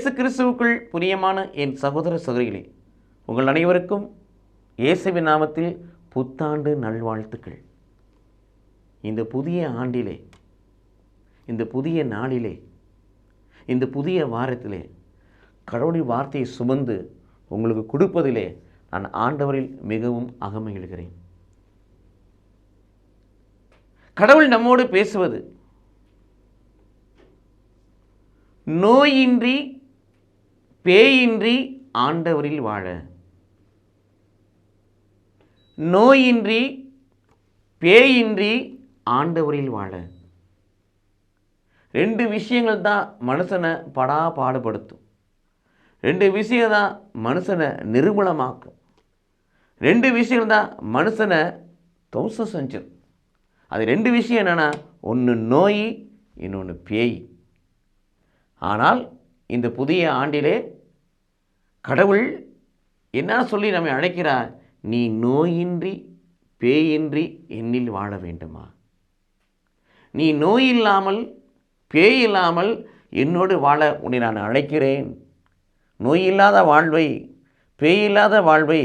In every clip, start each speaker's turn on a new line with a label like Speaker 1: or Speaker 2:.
Speaker 1: இயேசு கிறிஸ்துவுக்குள் பிரியமான என் சகோதர சகோதரிகளே, உங்கள் அனைவருக்கும் இயேசுவின் நாமத்தில் புத்தாண்டு நல்வாழ்த்துக்கள். இந்த புதிய ஆண்டிலே, இந்த புதிய நாளிலே, இந்த புதிய வாரத்திலே கடவுளின் வார்த்தையை சுமந்து உங்களுக்கு கொடுப்பதிலே நான் ஆண்டவரில் மிகவும் அகமகிழ்கிறேன். கடவுள் நம்மோடு பேசுவது நோயின்றி பேயின்றி ஆண்டவரில் வாழ. நோயின்றி பேயின்றி ஆண்டவரில் வாழ. ரெண்டு விஷயங்கள் தான் மனுஷனை பாடுபடுத்தும். ரெண்டு விஷயம் தான் மனுஷனை நிர்மூலமாக்கும். ரெண்டு விஷயம் தான் மனுஷனை துவம்சம் செஞ்சிடும். அது ரெண்டு விஷயம் என்னென்னா, ஒன்று நோய், இன்னொன்று பேய். ஆனால் இந்த புதிய ஆண்டிலே கடவுள் என்ன சொல்லி நம்மை அழைக்கிறார்? நீ நோயின்றி பேயின்றி என்னில் வாழ வேண்டுமா? நீ நோய் இல்லாமல் பேய் இல்லாமல் என்னோடு வாழ உன்னை நான் அழைக்கிறேன். நோய் இல்லாத வாழ்வை, பேய் இல்லாத வாழ்வை,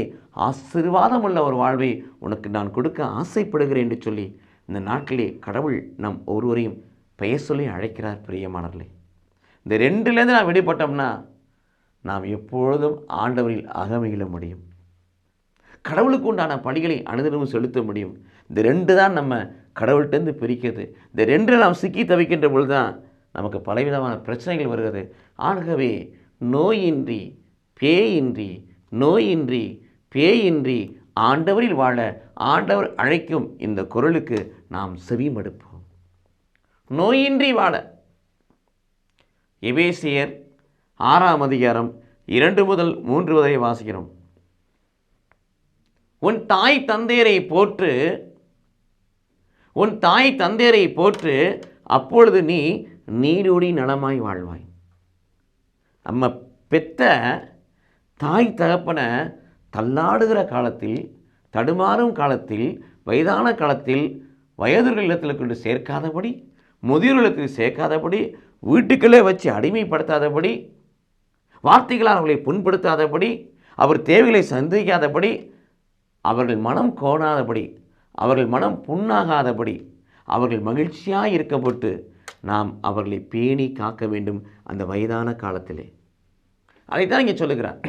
Speaker 1: ஆசீர்வாதம் உள்ள ஒரு வாழ்வை உனக்கு நான் கொடுக்க ஆசைப்படுகிறேன் என்று சொல்லி இந்த நாட்டிலே கடவுள் நம் ஒருவரையும் பெயர் சொல்லி அழைக்கிறார். பிரியமானவர்களே, இந்த ரெண்டுலேருந்து நாம் விடுபட்டோம்னா நாம் எப்பொழுதும் ஆண்டவரில் அகமகிழ முடியும். கடவுளுக்கு உண்டான பணிகளை அனுதினமும் செலுத்த முடியும். இந்த ரெண்டு தான் நம்ம கடவுள்கிட்டேருந்து பிரிக்கிறது. இந்த ரெண்டில் நாம் சிக்கி தவிக்கின்ற பொழுது தான் நமக்கு பலவிதமான பிரச்சனைகள் வருகிறது. ஆகவே நோயின்றி பேயின்றி, நோயின்றி பேயின்றி ஆண்டவரில் வாழ ஆண்டவர் அழைக்கும் இந்த குரலுக்கு நாம் செவிமடுப்போம். நோயின்றி வாழ எபேசியர் 6ஆம் அதிகாரம் 2 முதல் 3 வரை வாசிக்கிறோம். உன் தாய் தந்தையரை போற்று, உன் தாய் தந்தையரை போற்று, அப்பொழுது நீ நீடூழி நலமாய் வாழ்வாய். நம்ம பெத்த தாய் தகப்பனை தள்ளாடுகிற காலத்தில், தடுமாறும் காலத்தில், வயதான காலத்தில் வயதுகள் இல்லத்தில் கொண்டு சேர்க்காதபடி, முதியோர்களுக்கு சேர்க்காதபடி, வீட்டுக்குள்ளே வச்சு அடிமைப்படுத்தாதபடி, வார்த்தைகளால் அவர்களை புண்படுத்தாதபடி, அவர் தேவைகளை சந்திக்காதபடி, அவர்கள் மனம் கோணாதபடி, அவர்கள் மனம் புண்ணாகாதபடி, அவர்கள் மகிழ்ச்சியாக இருக்கப்பட்டு நாம் அவர்களை பேணி காக்க வேண்டும். அந்த வயதான காலத்திலே அதைத்தான் இங்கே சொல்லுகிறார்.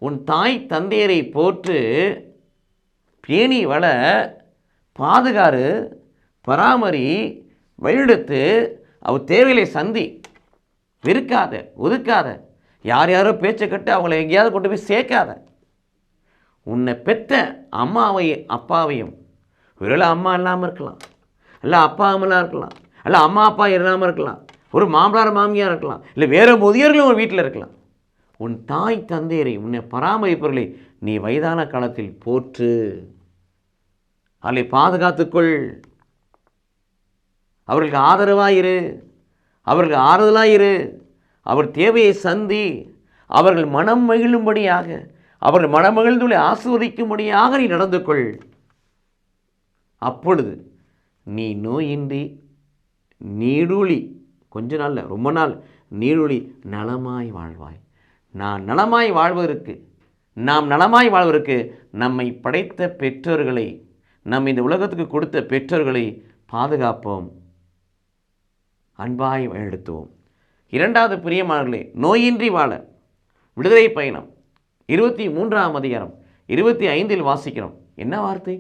Speaker 1: உன் தாய் தந்தையரை போற்று, பேணி வள, பாதுகாரு, பராமரி, வழிநடத்து, அவர் தேவைகளை சந்தி, வெறுக்காத, ஒதுக்காத, யார் யாரோ பேச்சை கட்டு அவங்கள எங்கேயாவது கொண்டு போய் சேர்க்காத. உன்னை பெற்ற அம்மாவையும் அப்பாவையும், ஒருவேளை அம்மா இல்லாமல் இருக்கலாம், இல்லை அப்பா அம்மாலாம் இருக்கலாம், இல்லை அம்மா அப்பா இல்லாமல் இருக்கலாம், ஒரு மாமனார் மாமியார் இருக்கலாம், இல்லை வேறு முதியோர்களும் ஒரு வீட்டில் இருக்கலாம். உன் தாய் தந்தையரை, உன்னை பராமரிப்பவர்களை நீ வயதான காலத்தில் போற்று, அவர்களை பாதுகாத்துக்கொள், அவர்களுக்கு ஆதரவாயிரு, அவர்களுக்கு ஆறுதலாயிரு, அவர் தேவையை சந்தி, அவர்கள் மனம் மகிழும்படியாக, அவர்கள் மனமகிழ்ந்துள்ள ஆஸ்வதிக்கும்படியாக நீ நடந்து கொள். அப்பொழுது நீ நோயின்றி நீடூழி, கொஞ்ச நாளில் ரொம்ப நாள் நீடூழி நலமாய் வாழ்வாய். நான் நலமாய் வாழ்வதற்கு, நாம் நலமாய் வாழ்வதற்கு நம்மை படைத்த பெற்றோர்களை, நம் இந்த உலகத்துக்கு கொடுத்த பெற்றோர்களை பாதுகாப்போம், அன்பாய் வழிநடத்துவோம். இரண்டாவது பிரியமானவர்களே, நோயின்றி வாழ விடுதலை பயணம் 23ஆம் அதிகாரம் 25 வாசிக்கிறோம். என்ன வார்த்தை?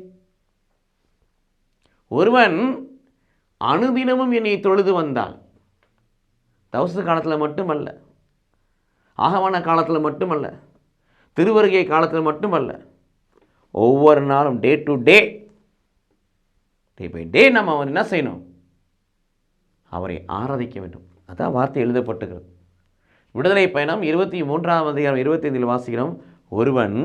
Speaker 1: ஒருவன் அனுதினமும் என்னை தொழுது வந்தால், தவச காலத்தில் மட்டுமல்ல, ஆகமான காலத்தில் மட்டுமல்ல, திருவருகை காலத்தில் மட்டுமல்ல, ஒவ்வொரு நாளும் day to day, day by day நம்ம அவர் என்ன செய்யணும்? அவரை ஆராதிக்க வேண்டும். அதான் வார்த்தை எழுதப்பட்டுகிறது. விடுதலை பயணம் 23ஆம் அதிகாரம் 25 வாசிக்கிறோம். ஒருவன்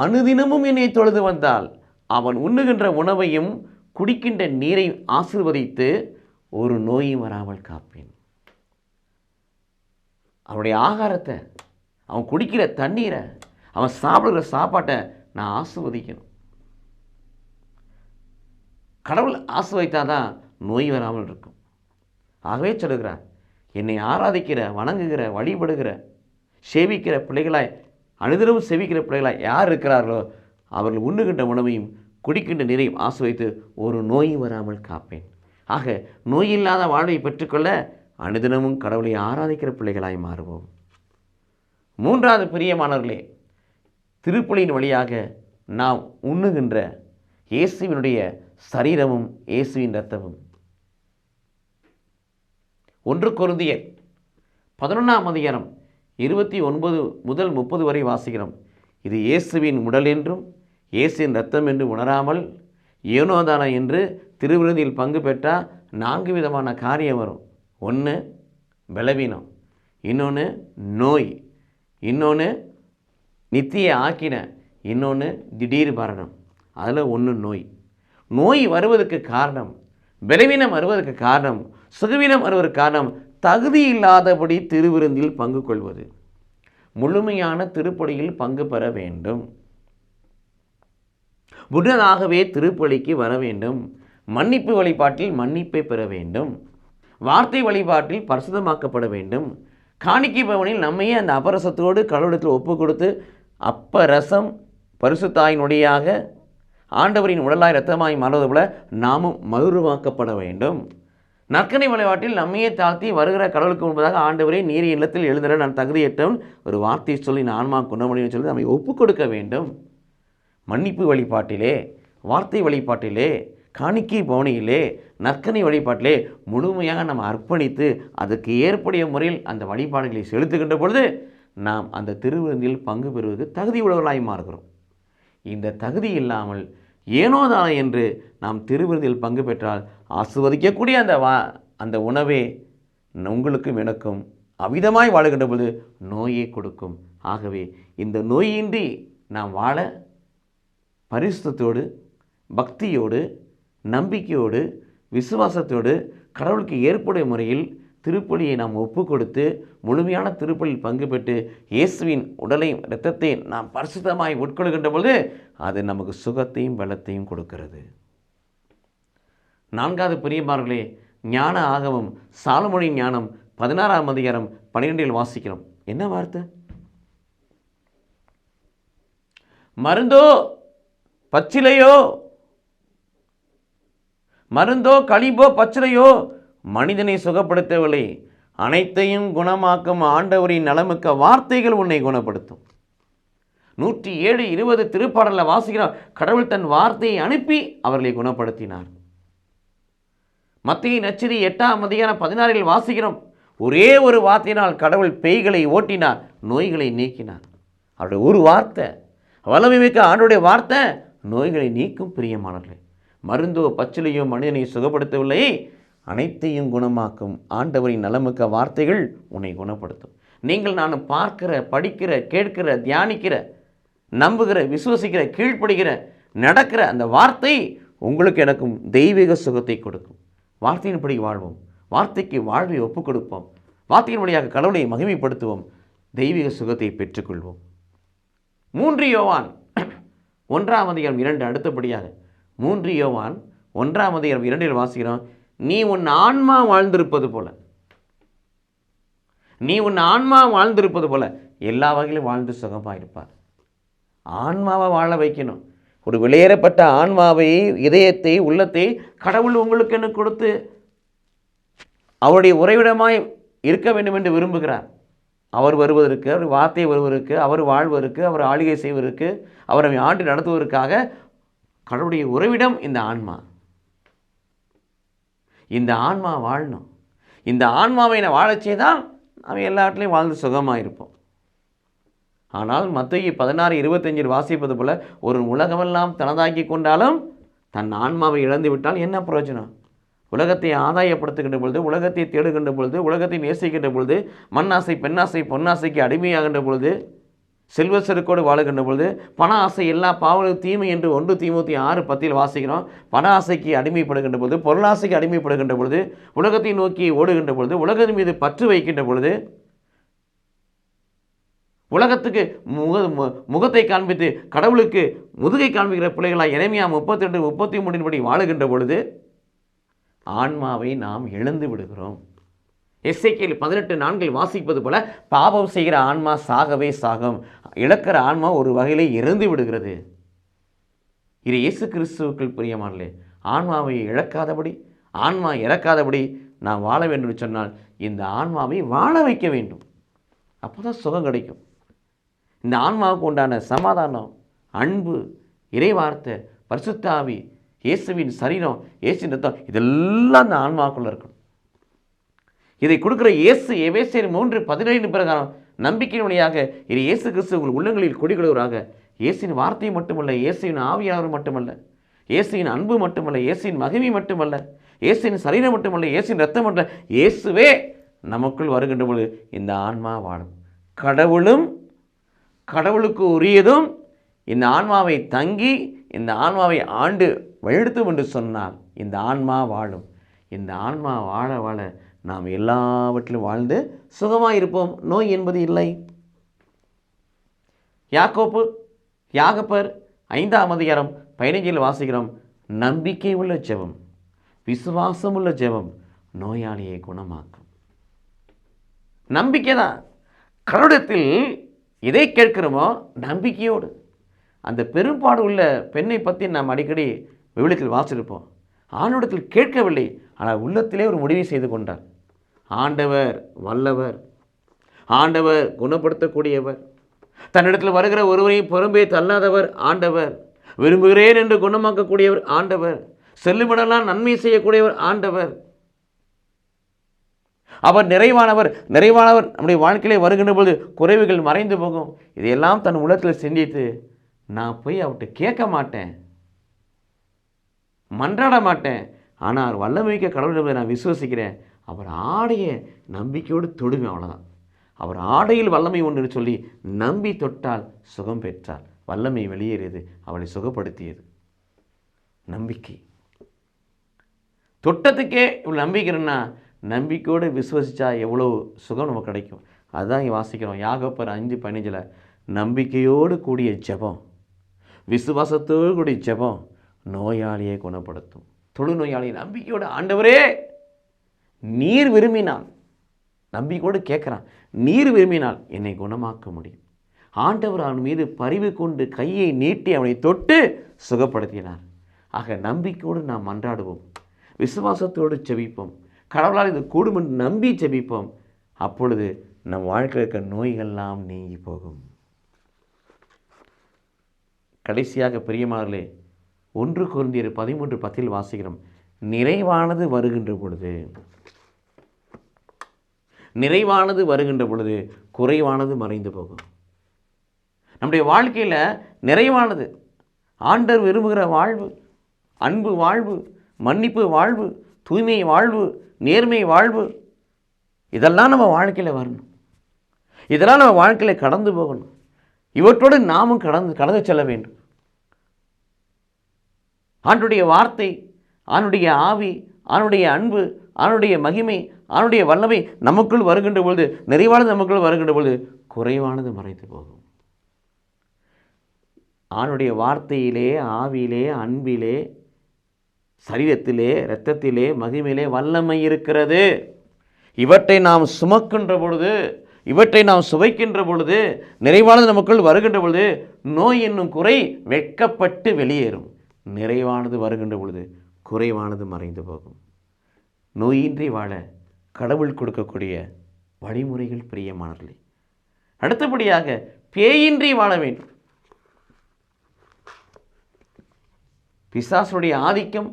Speaker 1: அனுதினமும் என்னை தொழுது வந்தால் அவன் உண்ணுகின்ற உணவையும் குடிக்கின்ற நீரை ஆசீர்வதித்து ஒரு நோயும் வராமல் காப்பேன். அவனுடைய ஆகாரத்தை, அவன் குடிக்கிற தண்ணீரை, அவன் சாப்பிடுகிற சாப்பாட்டை நான் ஆசீர்வதிக்கணும். கடவுள் ஆசீர்வதித்தாதான் நோய் வராமல் இருக்கும். ஆகவே சொல்லுகிறார், என்னை ஆராதிக்கிற, வணங்குகிற, வழிபடுகிற, சேவிக்கிற பிள்ளைகளாய், அனுதினமும் சேவிக்கிற பிள்ளைகளாய் யார் இருக்கிறார்களோ அவர்கள் உண்ணுகின்ற உணவையும் குடிக்கின்ற நீரையும் ஆசிர்வதித்து ஒரு நோய் வராமல் காப்பேன். ஆக நோயில்லாத வாழ்வை பெற்றுக்கொள்ள அனுதினமும் கடவுளை ஆராதிக்கிற பிள்ளைகளாய் மாறுவோம். மூன்றாவது பிரியமானவர்களே, திருப்பலியின் வழியாக நாம் உண்ணுகின்ற இயேசுவினுடைய சரீரமும் இயேசுவின் இரத்தமும். 1 கொரிந்தியர் 11ஆம் அதிகாரம் 29 முதல் 30 வரை வாசிக்கிறோம். இது இயேசுவின் உடல் என்றும் இயேசுவின் இரத்தம் என்று உணராமல் ஏனோதானா என்று திருவிருந்தில் பங்கு பெற்றால் 4 விதமான காரியம் வரும். 1 பலவீனம், இன்னொன்று நோய், இன்னொன்று நித்திய ஆக்கின, இன்னொன்று திடீர் மரணம். அதில் 1 நோய். நோய் வருவதற்கு காரணம், பலவீனம் வருவதற்கு காரணம், சுகவீனம் வருவதற்கு காரணம் தகுதி இல்லாதபடி திருவிருந்தில் பங்கு கொள்வது. முழுமையான திருப்பலியில் பங்கு பெற வேண்டும். முன்னதாகவே திருப்பலிக்கு வர வேண்டும். மன்னிப்பு வழிபாட்டில் மன்னிப்பை பெற வேண்டும். வார்த்தை வழிபாட்டில் பரிசுத்தமாக்கப்பட வேண்டும். காணிக்கை பவனில் நம்மையே அந்த அபரசத்தோடு கடவுளத்தில் ஒப்பு கொடுத்து அப்பரசம் பரிசுத்தாயினுடையாக ஆண்டவரின் உடலாய் இரத்தமாய் மாறுவது போல நாமும் மறுரூபமாக்கப்பட வேண்டும். நற்கனை வழிபாட்டில் நம்மையே தாழ்த்தி வருகிற கடவுளுக்கு முன்பதாக ஆண்டவரே நீர் இல்லத்தில் எழுந்துற நான் தகுதியற்றவன், ஒரு வார்த்தை சொல்லி நான் ஆன்மா குணமடையும் சொல்லி நம்மை ஒப்பு கொடுக்க வேண்டும். மன்னிப்பு வழிபாட்டிலே, வார்த்தை வழிபாட்டிலே, காணிக்கை பவனியிலே, நற்கனை வழிபாட்டிலே முழுமையாக நம்ம அர்ப்பணித்து அதற்கு ஏற்புடைய முறையில் அந்த வழிபாடுகளை செலுத்துகின்ற பொழுது நாம் அந்த திருவிருந்தில் பங்கு பெறுவதற்கு தகுதி உள்ளவர்களாய் மாறுகிறோம். இந்த தகுதி இல்லாமல் ஏனோதான என்று நாம் திருவிருந்தில் பங்கு பெற்றால் ஆசிர்வதிக்கக்கூடிய அந்த உணவே உங்களுக்கும் எனக்கும் அவிதமாய் வாழுகின்ற பொழுது நோயை கொடுக்கும். ஆகவே இந்த நோயின்றி நாம் வாழ பரிசுத்தத்தோடு, பக்தியோடு, நம்பிக்கையோடு, விசுவாசத்தோடு கடவுளுக்கு ஏற்புடைய முறையில் திருப்பலியை நாம் ஒப்பு கொடுத்து முழுமையான திருப்பலியில் பங்கு பெற்று இயேசுவின் உடலையும் இரத்தத்தையும் நாம் பரிசுத்தமாய் உட்கொள்கின்ற பொழுது அது நமக்கு சுகத்தையும் பலத்தையும் கொடுக்கிறது. 4வது பிரியமானவர்களே, ஞான ஆகமம் சாலமோனின் ஞானம் 16ஆம் அதிகாரம் 12 வாசிக்கிறோம். என்ன வார்த்தை? மருந்தோ பச்சிலையோ, மருந்தோ களிம்போ பச்சிலையோ மனிதனை சுகப்படுத்தவில்லை, அனைத்தையும் குணமாக்கும் ஆண்டவரின் நலமுக்க வார்த்தைகள் உன்னை குணப்படுத்தும். 107:20 திருப்பாடலில் வாசிக்கிறோம். கடவுள் தன் வார்த்தையை அனுப்பி அவர்களை குணப்படுத்தினார். மத்தேயு நற்செய்தி 8ஆம் அதிகாரம் 16 வாசிக்கிறோம். ஒரே ஒரு வார்த்தையினால் கடவுள் பேய்களை ஓட்டினார், நோய்களை நீக்கினார். அவருடைய ஒரு வார்த்தை, வல்லமை மிக்க ஆண்டவருடைய வார்த்தை நோய்களை நீக்கும். பிரியமானவர்களே, மருந்தோ பச்சிலையோ மனிதனை சுகப்படுத்தவில்லை, அனைத்தையும் குணமாக்கும் ஆண்டவரின் நலமுக்க வார்த்தைகள் உன்னை குணப்படுத்தும். நீங்கள் நான் பார்க்கிற, படிக்கிற, கேட்கிற, தியானிக்கிற, நம்புகிற, விசுவசிக்கிற, கீழ்ப்படுகிற, நடக்கிற அந்த வார்த்தை உங்களுக்கு எனக்கும் தெய்வீக சுகத்தை கொடுக்கும். வார்த்தையின்படி வாழ்வோம், வார்த்தைக்கு வாழ்வை ஒப்புக் கொடுப்போம், வார்த்தையின் வழியாக கடவுளை மகிமைப்படுத்துவோம், தெய்வீக சுகத்தை பெற்றுக்கொள்வோம். 3 யோவான் 1ஆம் அதிகாரம் 2 அடுத்தபடியாக 3 யோவான் 1ஆம் அதிகாரம் 2 வாசிக்கிறோம். நீ உன் ஆன்மா வாழ்ந்திருப்பது போல, நீ உன் ஆன்மா வாழ்ந்திருப்பது போல எல்லா வகையிலும் வாழ்ந்து சுகமாயிருப்பார். ஆன்மாவை வாழ வைக்கணும். ஒரு வெளியேறப்பட்ட ஆன்மாவை, இதயத்தை, உள்ளத்தை கடவுள் உங்களுக்கு என்ன கொடுத்து அவருடைய உறைவிடமாய் இருக்க வேண்டும் என்று விரும்புகிறார். அவர் வருவதற்கு, அவர் வார்த்தை வருவதற்கு, அவர் வாழ்வதற்கு, அவர் ஆளுகை செய்வதற்கு, அவரை ஆண்டு நடத்துவதற்காக கடவுளுடைய உறைவிடம் இந்த ஆன்மா. இந்த ஆன்மா வாழணும். இந்த ஆன்மாவை நான் வாழச் செய்தால் நம்ம எல்லாத்துலேயும் வாழ்ந்து சுகமாக இருப்போம். ஆனால் மத்தேயு 16:25 வாசிப்பது போல ஒரு உலகமெல்லாம் தனதாக்கி கொண்டாலும் தன் ஆன்மாவை இழந்து விட்டால் என்ன பிரயோஜனம்? உலகத்தை ஆதாயப்படுத்துகின்ற பொழுது, உலகத்தை தேடுகின்ற பொழுது, உலகத்தை நேசிக்கின்ற பொழுது, மண்ணாசை, பெண்ணாசை, பொன்னாசைக்கு அடிமையாகின்ற பொழுது, செல்வ செருக்கோடு வாழுகின்ற பொழுது, பண ஆசை எல்லா பாவங்களும் தீமை என்று 1 தீமோத்தி 6:10 வாசிக்கிறோம். பண ஆசைக்கு அடிமைப்படுகின்ற பொழுது, பொருளாசைக்கு அடிமைப்படுகின்ற பொழுது, உலகத்தை நோக்கி ஓடுகின்ற பொழுது, உலகத்தின் மீது பற்று வைக்கின்ற பொழுது, உலகத்துக்கு முகத்தை காண்பித்து கடவுளுக்கு முதுகை காண்பிக்கிற பிள்ளைகளாக எரேமியா 32:33 படி வாழுகின்ற பொழுது ஆன்மாவை நாம் இழந்து விடுகிறோம். எசேக்கியேல் 18:4 வாசிப்பது போல பாவம் செய்கிற ஆன்மா சாகவே சாகும். இழக்கிற ஆன்மா ஒரு வகையிலே இறந்து விடுகிறது. இது இயேசு கிறிஸ்துவுக்குள் பிரியமானே, ஆன்மாவை இழக்காதபடி, ஆன்மா இறக்காதபடி நாம் வாழ வேண்டும் என்று சொன்னால் இந்த ஆன்மாவை வாழ வைக்க வேண்டும். அப்போ தான் சுகம் கிடைக்கும். இந்த ஆன்மாவுக்கு உண்டான சமாதானம், அன்பு, இறைவார்த்தை, பரிசுத்த ஆவி, இயேசுவின் சரீரம், இயேசுவின் ரத்தம், இதெல்லாம் அந்த ஆன்மாவுக்குள்ளே இருக்கணும். இதை கொடுக்குற இயேசு எபேசியர் 3:17 பிரகாரம் நம்பிக்கையின் வழியாக இது இயேசு கிறிஸ்து உங்கள் உள்ளங்களில் குடிகொள்வராக. இயேசுவின் வார்த்தை மட்டுமல்ல, இயேசுவின் ஆவியானவர் மட்டுமல்ல, இயேசுவின் அன்பு மட்டுமல்ல, இயேசுவின் மகிமை மட்டுமல்ல, இயேசுவின் சரீரம் மட்டுமல்ல, இயேசுவின் ரத்தம் மட்டுமல்ல, இயேசுவே நமக்குள் வருகின்ற பொழுது இந்த ஆன்மா வாழும். கடவுளும் கடவுளுக்கு உரியதும் இந்த ஆன்மாவை தங்கி இந்த ஆன்மாவை ஆண்டு வழிநடத்தும் என்று சொன்னால் இந்த ஆன்மா வாழும். இந்த ஆன்மா வாழ வாழ நாம் எல்லாவற்றிலும் வாழ்ந்து சுகமாக இருப்போம். நோய் என்பது இல்லை. யாகப்பர் 5:15 வாசிக்கிறோம். நம்பிக்கை உள்ள ஜெபம், விசுவாசம் உள்ள ஜெபம் நோயாளியை குணமாக்கும். நம்பிக்கை தான். கடவுளத்தில் எதை கேட்கிறோமோ நம்பிக்கையோடு. அந்த பெரும்பாடு உள்ள பெண்ணை பற்றி நாம் அடிக்கடி விவிலியத்தில் வாசிப்போம். ஆண்டவரிடத்தில் கேட்கவில்லை, ஆனால் உள்ளத்திலே ஒரு முடிவை செய்து கொண்டார். ஆண்டவர் வல்லவர், ஆண்டவர் குணப்படுத்தக்கூடியவர், தன்னிடத்தில் வருகிற ஒருவரையும் புறம்பே தள்ளாதவர் ஆண்டவர், விரும்புகிறேன் என்று குணமாக்கக்கூடியவர் ஆண்டவர், செல்லுமிடலாம் நன்மை செய்யக்கூடியவர் ஆண்டவர், அவர் நிறைவானவர். நிறைவானவர் நம்முடைய வாழ்க்கையிலே வருகின்ற பொழுது குறைவுகள் மறைந்து போகும். இதையெல்லாம் தன் உள்ளத்தில் சிந்தித்து நான் போய் அவர்கிட்ட கேட்க மாட்டேன், மன்றாட மாட்டேன், ஆனால் வல்லமைக்க கடவுளை நான் விசுவசிக்கிறேன், அவர் ஆடைய நம்பிக்கையோடு தொடுவேன், அவ்வளோதான். அவர் ஆடையில் வல்லமை ஒன்று சொல்லி நம்பி தொட்டால் சுகம் பெற்றால் வல்லமை வெளியேறியது, அவளை சுகப்படுத்தியது. நம்பிக்கை. தொட்டத்துக்கே இவ்வளோ நம்பிக்கிறேன்னா நம்பிக்கையோடு விசுவசித்தா எவ்வளோ சுகம் நமக்கு கிடைக்கும். அதுதான் இங்கே வாசிக்கிறோம். யாகப்பர் 5:15 நம்பிக்கையோடு கூடிய ஜெபம், விசுவாசத்தோடு கூடிய ஜெபம் நோயாளியை குணப்படுத்தும். தொழுநோயாளி நம்பிக்கையோடு, ஆண்டவரே நீர் விரும்பினால், நம்பிக்கையோடு கேட்குறான், நீர் விரும்பினால் என்னை குணமாக்க முடியும். ஆண்டவர் அவன் மீது பரிவு கொண்டு கையை நீட்டி அவனை தொட்டு சுகப்படுத்தினார். ஆக நம்பிக்கையோடு நாம் மன்றாடுவோம், விசுவாசத்தோடு ஜெபிப்போம், கடவுளால் இது கூடும் என்று நம்பி ஜெபிப்போம். அப்பொழுது நம் வாழ்க்கையில் இருக்க நோய்கள்லாம் நீங்கி போகும். கடைசியாக பிரியமானவர்களே, 1 கொரிந்தியர் 13:10 வாசிக்கிறோம். நிறைவானது வருகின்ற பொழுது, நிறைவானது வருகின்ற பொழுது குறைவானது மறைந்து போகும். நம்முடைய வாழ்க்கையில் நிறைவானது, ஆண்டவர் விரும்புகிற வாழ்வு, அன்பு வாழ்வு, மன்னிப்பு வாழ்வு, தூய்மை வாழ்வு, நேர்மை வாழ்வு, இதெல்லாம் நம்ம வாழ்க்கையில் வரணும். இதெல்லாம் நம்ம வாழ்க்கையில் கடந்து போகணும். இவற்றோடு நாமும் கடந்து செல்ல வேண்டும். ஆண்டுடைய வார்த்தை, ஆண்டுடைய ஆவி, ஆண்டுடைய அன்பு, ஆண்டுடைய மகிமை, ஆண்டுடைய வல்லமை நமக்குள் வருகின்ற பொழுது, நிறைவானது நமக்குள் வருகின்ற பொழுது குறைவானது மறைந்து போகும். ஆண்டுடைய வார்த்தையிலே, ஆவியிலே, அன்பிலே, சரீரத்திலே, இரத்தத்திலே, மகிமையிலே வல்லமை இருக்கிறது. இவற்றை நாம் சுமக்கின்ற பொழுது, இவற்றை நாம் சுவைக்கின்ற பொழுது, நிறைவானது நமக்குள் வருகின்ற பொழுது நோய் என்னும் குறை வெட்கப்பட்டு வெளியேறும். நிறைவானது வருகின்ற பொழுது குறைவானது மறைந்து போகும். நோயின்றி வாழ கடவுள் கொடுக்கக்கூடிய வழிமுறைகள் பிரியமானவர்களே. அடுத்தபடியாக பேயின்றி வாழ வேண்டும். பிசாசுடைய ஆதிக்கம்,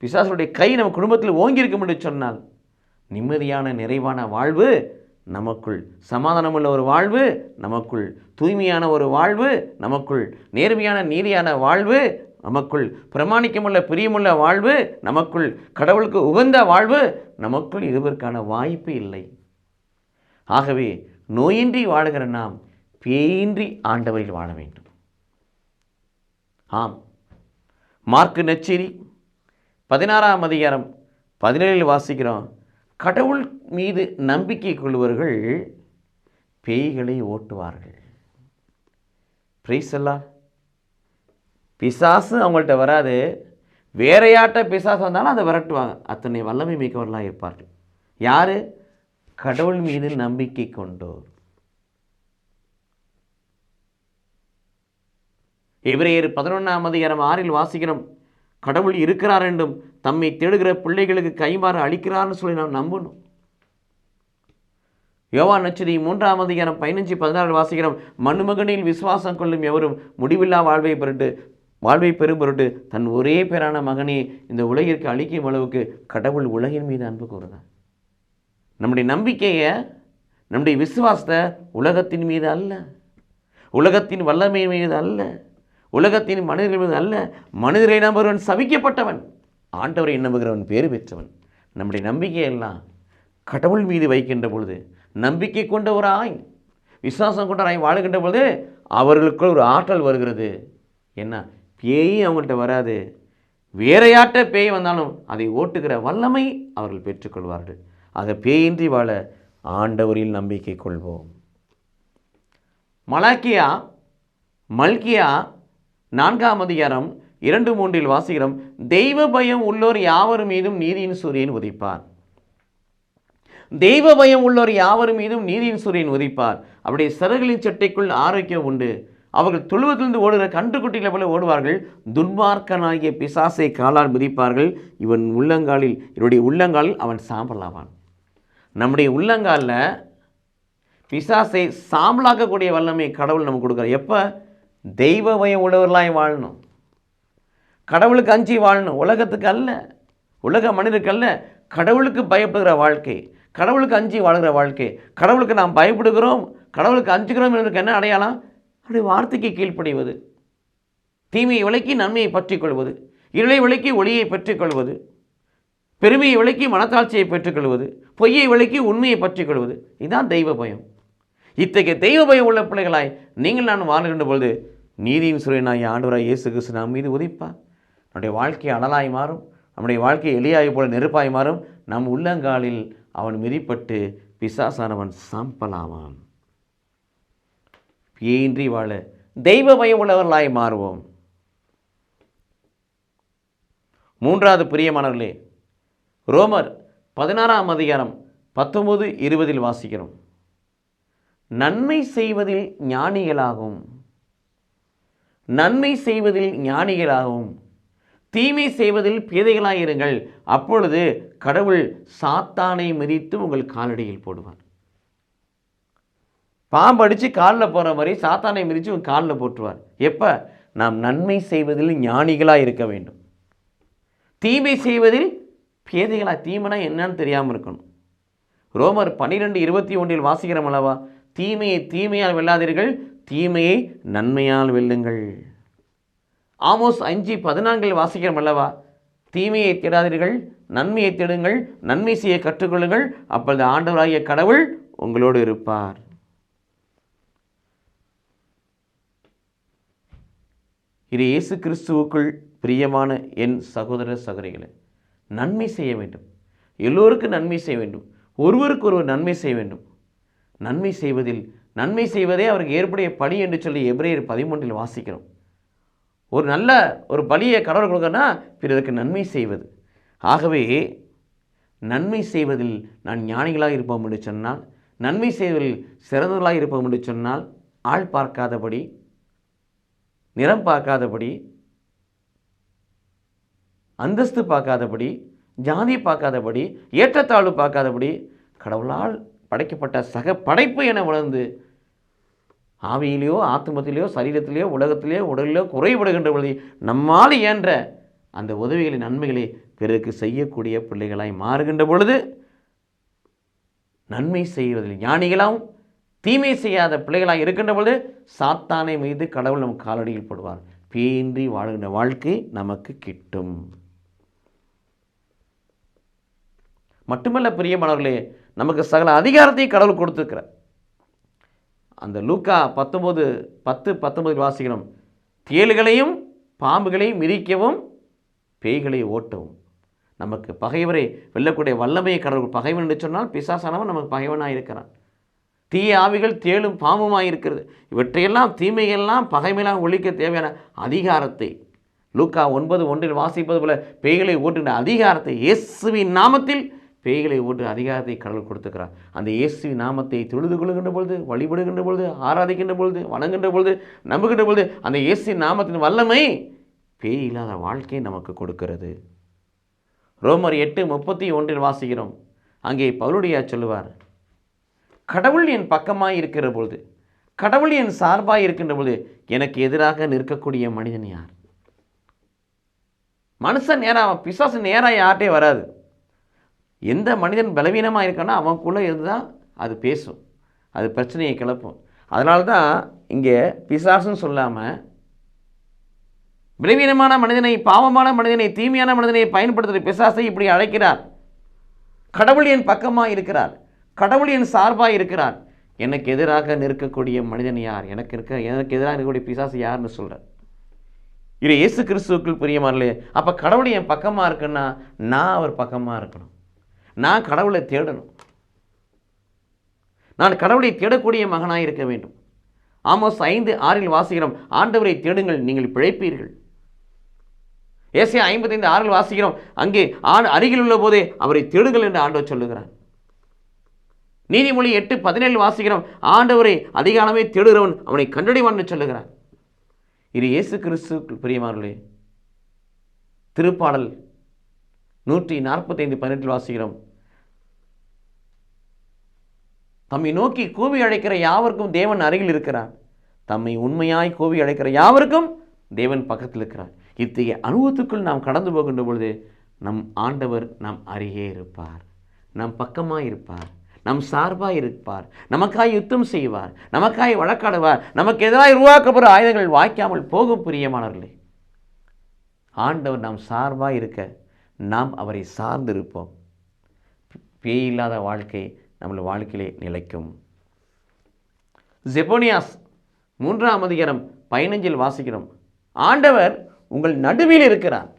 Speaker 1: பிசாசுடைய கை நம்ம குடும்பத்தில் ஓங்கியிருக்கும் என்று சொன்னால் நிம்மதியான நிறைவான வாழ்வு நமக்குள், சமாதானமுள்ள ஒரு வாழ்வு நமக்குள், தூய்மையான ஒரு வாழ்வு நமக்குள், நேர்மையான நீதியான வாழ்வு நமக்குள், பிரமாணிக்கமுள்ள பிரியமுள்ள வாழ்வு நமக்குள், கடவுளுக்கு உகந்த வாழ்வு நமக்குள் இருவருக்கான வாய்ப்பு இல்லை. ஆகவே நோயின்றி வாழுகிற நாம் பேயின்றி ஆண்டவரில் வாழ வேண்டும். ஆம், மார்க்கு நற்செய்தி 16:17 வாசிக்கிறோம். கடவுள் மீது நம்பிக்கை கொள்வர்கள் பேய்களை ஓட்டுவார்கள். பிரைஸ் எல்லாம். பிசாசு அவங்கள்ட்ட வராது, வேறையாட்ட பிசாசு வந்தாலும் அதை விரட்டுவாங்க. அத்தனை வல்லமை மிக்கவர்களாக இருப்பார்கள். யாரு? கடவுள் மீது நம்பிக்கை கொண்டோர். எபிரேயர் 11:6 வாசிக்கிறோம். கடவுள் இருக்கிறார் என்றும் தம்மை தேடுகிற பிள்ளைகளுக்கு கைமாறு அளிக்கிறார்னு சொல்லி நாம் நம்பணும். யோவான் நற்செய்தி 3:15-16 வாசிக்கிறோம். மண்மகனில் விசுவாசம் கொள்ளும் எவரும் முடிவில்லா வாழ்வை பெறும் பொருட்டு தன் ஒரே பேரான மகனே இந்த உலகிற்கு அளிக்கும் அளவுக்கு கடவுள் உலகின் மீது அன்பு கூறுகிறார். நம்முடைய நம்பிக்கையை, நம்முடைய விசுவாசத்தை உலகத்தின் மீது அல்ல, உலகத்தின் வல்லமை மீது அல்ல, உலகத்தின் மனிதர்கள் மீது அல்ல. மனிதரை நம்புகிறவன் சபிக்கப்பட்டவன், ஆண்டவரை நம்புகிறவன் பேறு பெற்றவன். நம்முடைய நம்பிக்கையெல்லாம் கடவுள் மீது வைக்கின்ற பொழுது, நம்பிக்கை கொண்டவராய் விசுவாசம் கொண்டவராய் வாழுகின்ற பொழுது அவர்களுக்குள் ஒரு ஆற்றல் வருகிறது. என்ன? பேய் அவங்கள்ட்ட வராது. வேற யார்கிட்ட பேய் வந்தாலும் அதை ஓட்டுகிற வல்லமை அவர்கள் பெற்றுக்கொள்வார்கள். அதை பேயின்றி வாழ ஆண்டவரில் நம்பிக்கை கொள்வோம். மல்கியா 4:2-3 வாசிக்கிறோம். தெய்வ பயம் உள்ளோர் யாவர் மீதும் நீதியின் சூரியன் உதிப்பார். தெய்வ பயம் உள்ளோர் யாவர் மீதும் நீதியின் சூரியன் உதிப்பார். அவருடைய சிறகுகளின் சட்டைக்குள் ஆரோக்கியம் உண்டு. அவர்கள் தொழுவத்திலிருந்து ஓடுகிற கன்றுக்குட்டிகளை போல ஓடுவார்கள். துன்மார்க்கனாகிய பிசாசை காலால் மிதிப்பார்கள். என்னுடைய உள்ளங்காலில் அவன் சாம்பலாவான். நம்முடைய உள்ளங்காலில் பிசாசை சாம்பலாக்கக்கூடிய வல்லமை கடவுள் நமக்கு கொடுக்குறார். எப்போ? தெய்வ பயம் உள்ளவர்களாய் வாழணும், கடவுளுக்கு அஞ்சி வாழணும். உலகத்துக்கு அல்ல, உலக மனிதருக்கு அல்ல, கடவுளுக்கு பயப்படுகிற வாழ்க்கை, கடவுளுக்கு அஞ்சி வாழ்கிற வாழ்க்கை. கடவுளுக்கு நாம் பயப்படுகிறோம், கடவுளுக்கு அஞ்சுகிறோம் என்பதற்கு என்ன அடையாளம்? அப்படி வார்த்தைக்கு கீழ்ப்படிவது, தீமையை விலக்கி நன்மையை பற்றிக் கொள்வது, இருளை விலக்கி ஒளியை பெற்றுக்கொள்வது, பெருமையை விலக்கி மனத்தாட்சியை பெற்றுக்கொள்வது, பொய்யை விலக்கி உண்மையை பற்றிக்கொள்வது. இதுதான் தெய்வ பயம். இத்தகைய தெய்வ பயம் உள்ள பிள்ளைகளாய் நீங்கள் நான் வாழ்கின்ற பொழுது நீதியின் சூரியனாய் ஆண்டவராய் இயேசு கிறிஸ்து நம் மீது உதிப்பார். நம்முடைய வாழ்க்கை அனலாய் மாறும், நம்முடைய வாழ்க்கை எலியாய் போல நெருப்பாய் மாறும். நம் உள்ளங்காலில் அவன் மிதிப்பட்டு பிசாசானவன் சாம்பலாவான். பேயின்றி வாழ தெய்வ பயம் உள்ளவர்களாய் மாறுவோம். 3வது பிரியமானவர்களே, ரோமர் 16:19-20 வாசிக்கிறோம். நன்மை செய்வதில் ஞானிகளாகும், நன்மை செய்வதில் ஞானிகளாகும், தீமை செய்வதில் பேதைகளாயிருங்கள். அப்பொழுது கடவுள் சாத்தானை மிதித்து உங்கள் காலடியில் போடுவார். பாம்பு அடித்து காலில் போகிற மாதிரி சாத்தானை மிதித்து உங்கள் காலில் போட்டுருவார். எப்போ? நாம் நன்மை செய்வதில் ஞானிகளாக இருக்க வேண்டும், தீமை செய்வதில் பேதைகளாக. தீமைனா என்னன்னு தெரியாமல் இருக்கணும். ரோமர் 12:21 வாசிக்கிறோம் அல்லவா? தீமையை தீமையால் வெல்லாதீர்கள், தீமையை நன்மையால் வெல்லுங்கள். ஆமோஸ் 5:14 வாசிக்கிறோம் அல்லவா? தீமையை தேடாதீர்கள், நன்மையை தேடுங்கள், நன்மை செய்ய கற்றுக்கொள்ளுங்கள், அப்பொழுது ஆண்டவராகிய கடவுள் உங்களோடு இருப்பார். இது இயேசு கிறிஸ்துவுக்குள் பிரியமான என் சகோதர சகோதரிகளே, நன்மை செய்ய வேண்டும், எல்லோருக்கும் நன்மை செய்ய வேண்டும், ஒருவருக்கு ஒருவர் நன்மை செய்ய வேண்டும். நன்மை செய்வதே அவருக்கு ஏற்புடைய பலி என்று சொல்லி எபிரேயர் 13 வாசிக்கிறோம். ஒரு பலியை கடவுள் கொடுக்கறனா பிறருக்கு நன்மை செய்வது. ஆகவே நன்மை செய்வதில் நான் ஞானிகளாக இருப்போம் என்று சொன்னால், நன்மை செய்வதில் சிறந்தவர்களாக இருப்போம் என்று சொன்னால், ஆள் பார்க்காதபடி, நிறம் பார்க்காதபடி, அந்தஸ்து பார்க்காதபடி, ஜாதி பார்க்காதபடி, ஏற்றத்தாழ்வு பார்க்காதபடி, கடவுளால் படைக்கப்பட்ட சக படைப்பு என உணர்ந்து ஆவியிலேயோ ஆத்மத்திலேயோ சரீரத்திலேயோ உலகத்திலேயோ உடலிலோ குறைபடுகின்ற பொழுது நம்மால் இயன்ற அந்த உதவிகளின் நன்மைகளை பிறருக்கு செய்யக்கூடிய பிள்ளைகளாய் மாறுகின்ற பொழுது நன்மை செய்வதில் ஞானிகளாகவும் தீமை செய்யாத பிள்ளைகளாக இருக்கின்ற பொழுது சாத்தானை மீது கடவுள் நம் காலடியில் போடுவார். பேயின்றி வாழ்கின்ற வாழ்க்கை நமக்கு கிட்டும். மட்டுமல்ல பிரியமானவர்களே, நமக்கு சகல அதிகாரத்தை கடவுள் கொடுத்திருக்கிறார். அந்த லூக்கா 19:10-19 வாசிக்கிறோம். தேள்களையும் பாம்புகளையும் மிதிக்கவும் பேய்களை ஓட்டவும். நமக்கு பகைவரை வெல்லக்கூடிய வல்லமையை கடவுள். பகைவன் என்று சொன்னால் பிசாசானவன் நமக்கு பகைவனாக இருக்கிறான். தீய ஆவிகள் தேளும் பாம்புமாக இருக்கிறது. இவற்றையெல்லாம் தீமையெல்லாம் பகைமையெல்லாம் ஒழிக்க தேவையான அதிகாரத்தை லூக்கா 9:1 வாசிப்பது போல பேய்களை ஓட்டுகின்ற அதிகாரத்தை இயேசுவின் நாமத்தில் பேய்களை ஓட்டு அதிகாரத்தை கடவுள் கொடுத்துக்கிறார். அந்த இயேசு நாமத்தை தொழுது கொள்கின்ற பொழுது, வழிபடுகின்ற பொழுது, ஆராதிக்கின்ற பொழுது, வணங்குகின்ற பொழுது, நம்புகின்ற பொழுது அந்த இயேசு நாமத்தின் வல்லமை பேய் இல்லாத வாழ்க்கையை நமக்கு கொடுக்கிறது. ரோமர் 8:31 வாசிக்கிறோம். அங்கே பவுலுடையார் சொல்லுவார், கடவுள் என் பக்கமாய் இருக்கிற பொழுது, கடவுள் என் சார்பாய் இருக்கின்ற பொழுது எனக்கு எதிராக நிற்கக்கூடிய மனிதன் யார்? மனுஷன் நேராக, பிசாசு நேராக யார்ட்டே வராது. எந்த மனிதன் பலவீனமாக இருக்கானோ அவனுக்குள்ளே இருந்து தான் அது பேசும், அது பிரச்சனையை கிளப்பும். அதனால தான் இங்கே பிசாசுன்னு சொல்லாமல் பலவீனமான மனிதனை, பாவமான மனிதனை, தீமையான மனிதனை பயன்படுத்துகிற பிசாசை இப்படி அழைக்கிறார். கடவுள் என் பக்கமாக இருக்கிறார், கடவுள் என் சார்பாக இருக்கிறார், எனக்கு எதிராக நிற்கக்கூடிய மனிதன் யார்? எனக்கு எதிராக இருக்கக்கூடிய பிசாசு யாருன்னு சொல்கிறார். இது இயேசு கிறிஸ்துவுக்குள் பிரியமானே. அப்போ கடவுள் என் பக்கமாக இருக்குன்னா நான் அவர் பக்கமாக இருக்கணும், நான் கடவுளை தேடணும், நான் கடவுளை தேடக்கூடிய மகனாக இருக்க வேண்டும். ஆமோஸ் 5:6 வாசிக்கிறோம், ஆண்டவரை தேடுங்கள் நீங்கள் பிழைப்பீர்கள். ஏசாயா 55:6 வாசிக்கிறோம், அங்கே அருகில் உள்ள போதே அவரை தேடுங்கள் என்று ஆண்டவர் சொல்லுகிறார். நீதிமொழி 8:17 வாசிக்கிறோம், ஆண்டவரை அதிகாலமே தேடுகிறவன் அவனை கண்டடைவான் என்று சொல்லுகிறார். இது இயேசு கிறிஸ்துவுக்குள் பிரியமானவர்களே. திருப்பாடல் 145:18 வாசிக்கிறோம், தம்மை நோக்கி கூவி அழைக்கிற யாவருக்கும் தேவன் அருகில் இருக்கிறார், தம்மை உண்மையாய் கூவி அழைக்கிற யாவருக்கும் தேவன் பக்கத்தில் இருக்கிறார். இத்தகைய அனுபவத்துக்குள் நாம் கடந்து போகின்ற பொழுது நம் ஆண்டவர் நம் அருகே இருப்பார், நம் பக்கமாக இருப்பார், நம் சார்பாக இருப்பார், நமக்காய் யுத்தம் செய்வார், நமக்காய் வழக்காடுவார், நமக்கு எதிராக உருவாக்கப்படுற ஆயுதங்கள் வாய்க்காமல் போகும். பிரியமானவர்களே, ஆண்டவர் நாம் சார்பாக இருக்க நாம் அவரை சார்ந்திருப்போம். பேய் இல்லாத வாழ்க்கை நம்மளோட வாழ்க்கையிலே நிலைக்கும். செபனியாஸ் 3:15 வாசிக்கிறோம், ஆண்டவர் உங்கள் நடுவில் இருக்கிறார்,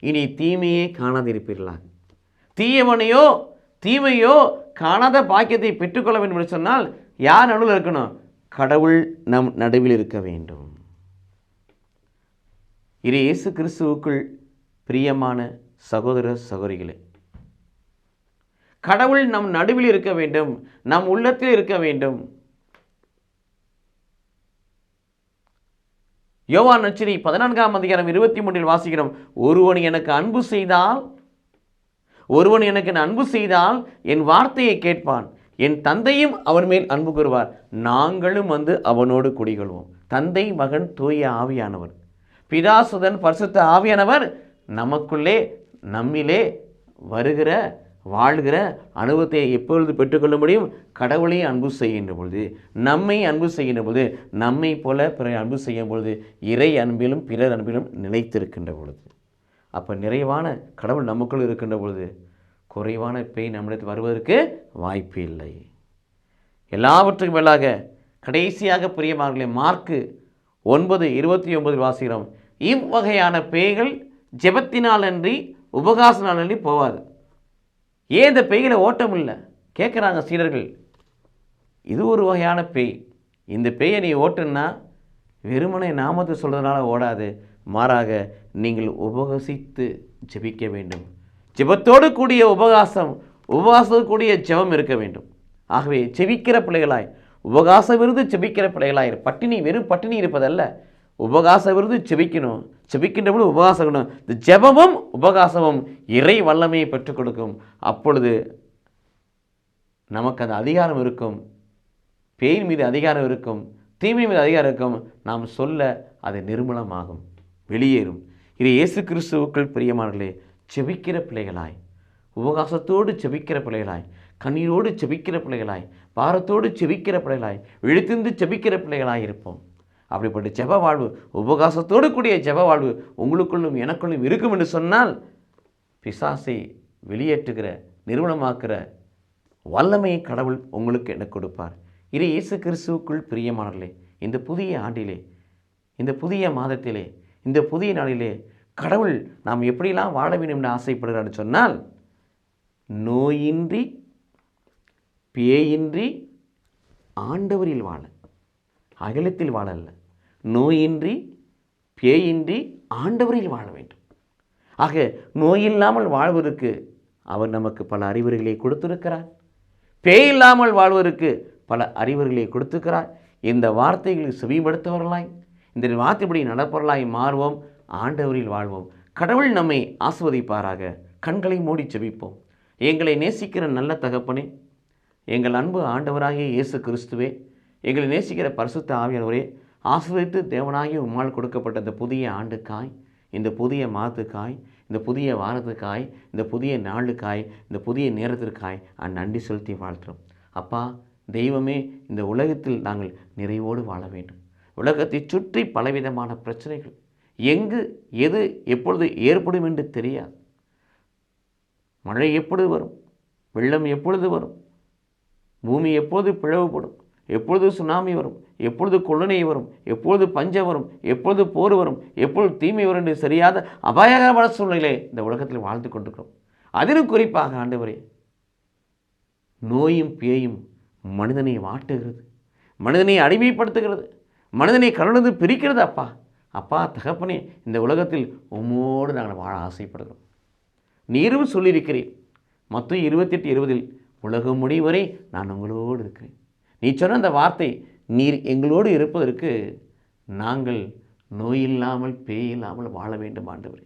Speaker 1: இனி தீமையே காணாதிருப்பீர்களா. தீயவனையோ தீமையோ காணாத பாக்கியத்தை பெற்றுக்கொள்ள வேண்டும் என்று சொன்னால் யார் நடுவில் இருக்கணும்? கடவுள் நம் நடுவில் இருக்க வேண்டும். இது இயேசு கிறிஸ்துவுக்குள் பிரியமான சகோதர சகோதரிகளே, கடவுள் நம் நடுவில் இருக்க வேண்டும், நம் உள்ளத்தில் இருக்க வேண்டும். யோவான் நற்செய்தி 14:23 வாசிக்கிறோம், ஒருவன் எனக்கு அன்பு செய்தால் என் வார்த்தையை கேட்பான், என் தந்தையும் அவன் மேல் அன்பு கூறுவார், நாங்களும் வந்து அவனோடு குடிகொள்வோம். தந்தை, மகன், தூய ஆவியானவர், பிதாசுதன் பரிசுத்த ஆவியானவர் நமக்குள்ளே நம்மிலே வருகிற வாழ்கிற அனுபவத்தை எப்பொழுது பெற்றுக்கொள்ள முடியும்? கடவுளை அன்பு செய்கின்ற பொழுது, நம்மை அன்பு செய்கின்ற பொழுது, நம்மை போல பிறரை அன்பு செய்யும் பொழுது, இறை அன்பிலும் பிறர் அன்பிலும் நிலைத்திருக்கின்ற பொழுது, அப்போ நிறைவான கடவுள் நமக்குள் இருக்கின்ற பொழுது குறைவான பேய் நம்மிடத்தில் வருவதற்கு வாய்ப்பு இல்லை. எல்லாவற்றுக்கும் மேலாக கடைசியாக பிரியமானவர்களே, மார்க்கு 9:29 வாசிக்கிறோம், இவ்வகையான பேய்கள் ஜெபத்தினால் அன்றி உபகாசனால் அன்றி போவாது. ஏன் இந்த பேய்களை ஓட்டம் இல்லை கேட்குறாங்க சீடர்கள். இது ஒரு வகையான பேய், இந்த பேயை நீ ஓட்டுன்னா வெறுமனை நாமத்தை சொல்கிறதுனால ஓடாது, மாறாக நீங்கள் உபகசித்து ஜெபிக்க வேண்டும். ஜெபத்தோடு கூடிய உபகாசத்தோடு கூடிய ஜெபம் இருக்க வேண்டும். ஆகவே ஜெபிக்கிற பிள்ளைகளாய், உபகாசம் இருந்து ஜெபிக்கிற பிள்ளைகளாய், வெறும் பட்டினி இருப்பதல்ல, உபகாசம் இருந்து ஜெபிக்கணும், ஜெபிக்கின்ற பொழுது உபகாசம். இந்த ஜெபமும் உபகாசமும் இறை வல்லமையை பெற்றுக் கொடுக்கும். அப்பொழுது நமக்கு அந்த அதிகாரம் இருக்கும், பேய் மீது அதிகாரம் இருக்கும், தீமை மீது அதிகாரம் இருக்கும். நாம் சொல்ல அது நிர்மூலமாகும், வெளியேறும். இது இயேசு கிறிஸ்துவுக்குள் பிரியமானவர்களே, ஜெபிக்கிற பிள்ளைகளாய், உபகாசத்தோடு ஜெபிக்கிற பிள்ளைகளாய், கண்ணீரோடு ஜெபிக்கிற பிள்ளைகளாய், பாரத்தோடு ஜெபிக்கிற பிள்ளைகளாய், விழித்திருந்து ஜெபிக்கிற பிள்ளைகளாய் இருப்போம். அப்படிப்பட்ட ஜெப வாழ்வு, உபகாசத்தோடு கூடிய ஜெப வாழ்வு உங்களுக்குள்ளும் எனக்குள்ளும் இருக்கும் என்று சொன்னால் பிசாசை வெளியேற்றுகிற, நிறுவனமாக்குற வல்லமையை கடவுள் உங்களுக்கு என்ன கொடுப்பார். இது இயேசு கிறிஸ்துவுக்குள் பிரியமானவர்களே, இந்த புதிய ஆண்டிலே, இந்த புதிய மாதத்திலே, இந்த புதிய நாளிலே கடவுள் நாம் எப்படிலாம் வாழ வேண்டும் என்று ஆசைப்படுகிறான்னு சொன்னால், நோயின்றி பேயின்றி ஆண்டவரில் வாழ, அகிலத்தில் வாழல்ல, நோயின்றி பேயின்றி ஆண்டவரில் வாழ வேண்டும். ஆக நோயில்லாமல் வாழ்வதற்கு அவர் நமக்கு பல அறிவுரைகளை கொடுத்திருக்கிறார். பேய் இல்லாமல் வாழ்வதற்கு பல அறிவுரைகளை கொடுத்திருக்கிறார். இந்த வார்த்தைகளை செவிப்படுத்தவர்களாய், இந்த வார்த்தைப்படி நடப்பவர்களாய் மாறுவோம். ஆண்டவரில் வாழ்வோம். கடவுள் நம்மை ஆசீர்வதிப்பாராக. கண்களை மூடி செபிப்போம். எங்களை நேசிக்கிற நல்ல தகப்பனே, எங்கள் அன்பு ஆண்டவராகிய இயேசு கிறிஸ்துவே, எங்களை நேசிக்கிற பரிசுத்த ஆவியானவரே, ஆசீர்வதித்து தேவனாகிய உம்மால் கொடுக்கப்பட்ட இந்த புதிய ஆண்டுக்காய், இந்த புதிய மாதத்துக்காய், இந்த புதிய வாரத்துக்காய், இந்த புதிய நாளுக்காய், இந்த புதிய நேரத்திற்காய் நன்றி செலுத்தி வாழ்த்துறோம். அப்பா தெய்வமே, இந்த உலகத்தில் நாங்கள் நிறைவோடு வாழ வேண்டும். உலகத்தை சுற்றி பலவிதமான பிரச்சனைகள், எங்கு எது எப்பொழுது ஏற்படும் என்று தெரியாது. மழை எப்பொழுது வரும், வெள்ளம் எப்பொழுது வரும், பூமி எப்பொழுது பிளவுபடும், எப்பொழுது சுனாமி வரும், எப்பொழுது கொள்ளனை வரும், எப்பொழுது பஞ்சம் வரும், எப்பொழுது போர் வரும், எப்பொழுது தீமை வரும் என்று சரியாத அபாயகரமான சூழ்நிலையிலே இந்த உலகத்தில் வாழ்ந்து கொண்டிருக்கிறோம். அதிலும் குறிப்பாக ஆண்டவரே, நோயும் பேயும் மனிதனை வாட்டுகிறது, மனிதனை அடிமைப்படுத்துகிறது, மனிதனை கடலிருந்து பிரிக்கிறது. அப்பா தகப்பனே, இந்த உலகத்தில் உம்மோடு நாங்கள் வாழ ஆசைப்படுகிறோம். நீரும் சொல்லியிருக்கிறேன் மத்தேயு 28:20, உலகம் முடிவரை நான் உங்களோடு இருக்கிறேன். நீ சொன்ன அந்த வார்த்தை, நீர் எங்களோடு இருப்பதற்கு நாங்கள் நோயில்லாமல் பேயில்லாமல் வாழ வேண்டும் ஆண்டவரே.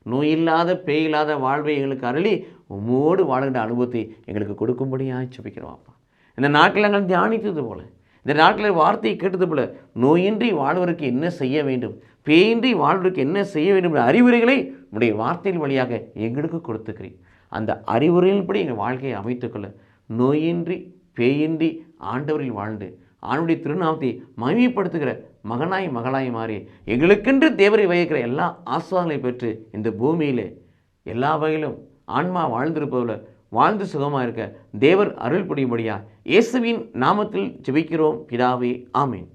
Speaker 1: நோயில்லாத பேயில்லாத வாழ்வை எங்களுக்கு அருளி உம்மோடு வாழ்கின்ற அனுபவத்தை எங்களுக்கு கொடுக்கும்படியாக ஜெபிக்கிறோம். அப்பா, இந்த நாட்டில் நாங்கள் தியானித்தது போல, இந்த நாட்டில் வார்த்தையை கேட்டது போல, நோயின்றி வாழ்வதற்கு என்ன செய்ய வேண்டும், பேயின்றி வாழ்வதற்கு என்ன செய்ய வேண்டும் என்ற அறிவுரைகளை உடைய வார்த்தையின் வழியாக எங்களுக்கு கொடுத்துக்கிறேன். அந்த அறிவுரையின்படி எங்கள் வாழ்க்கையை அமைத்துக்கொள்ள, நோயின்றி பேயின்றி ஆண்டவரில் வாழ்ந்து ஆண்டுடைய திருநாமத்தை மகிமைப்படுத்துகிற மகனாய் மகளாய் மாறி எங்களுக்கென்று தேவரை வகிக்கிற எல்லா ஆசீர்வாதங்களையும் பெற்று இந்த பூமியிலே எல்லா வகையிலும் ஆன்மா வாழ்ந்திருப்பதில் வாழ்ந்து சுகமாக இருக்க தேவர் அருள் புரியும்படியா இயேசுவின் நாமத்தில் ஜெபிக்கிறோம் பிதாவே, ஆமென்.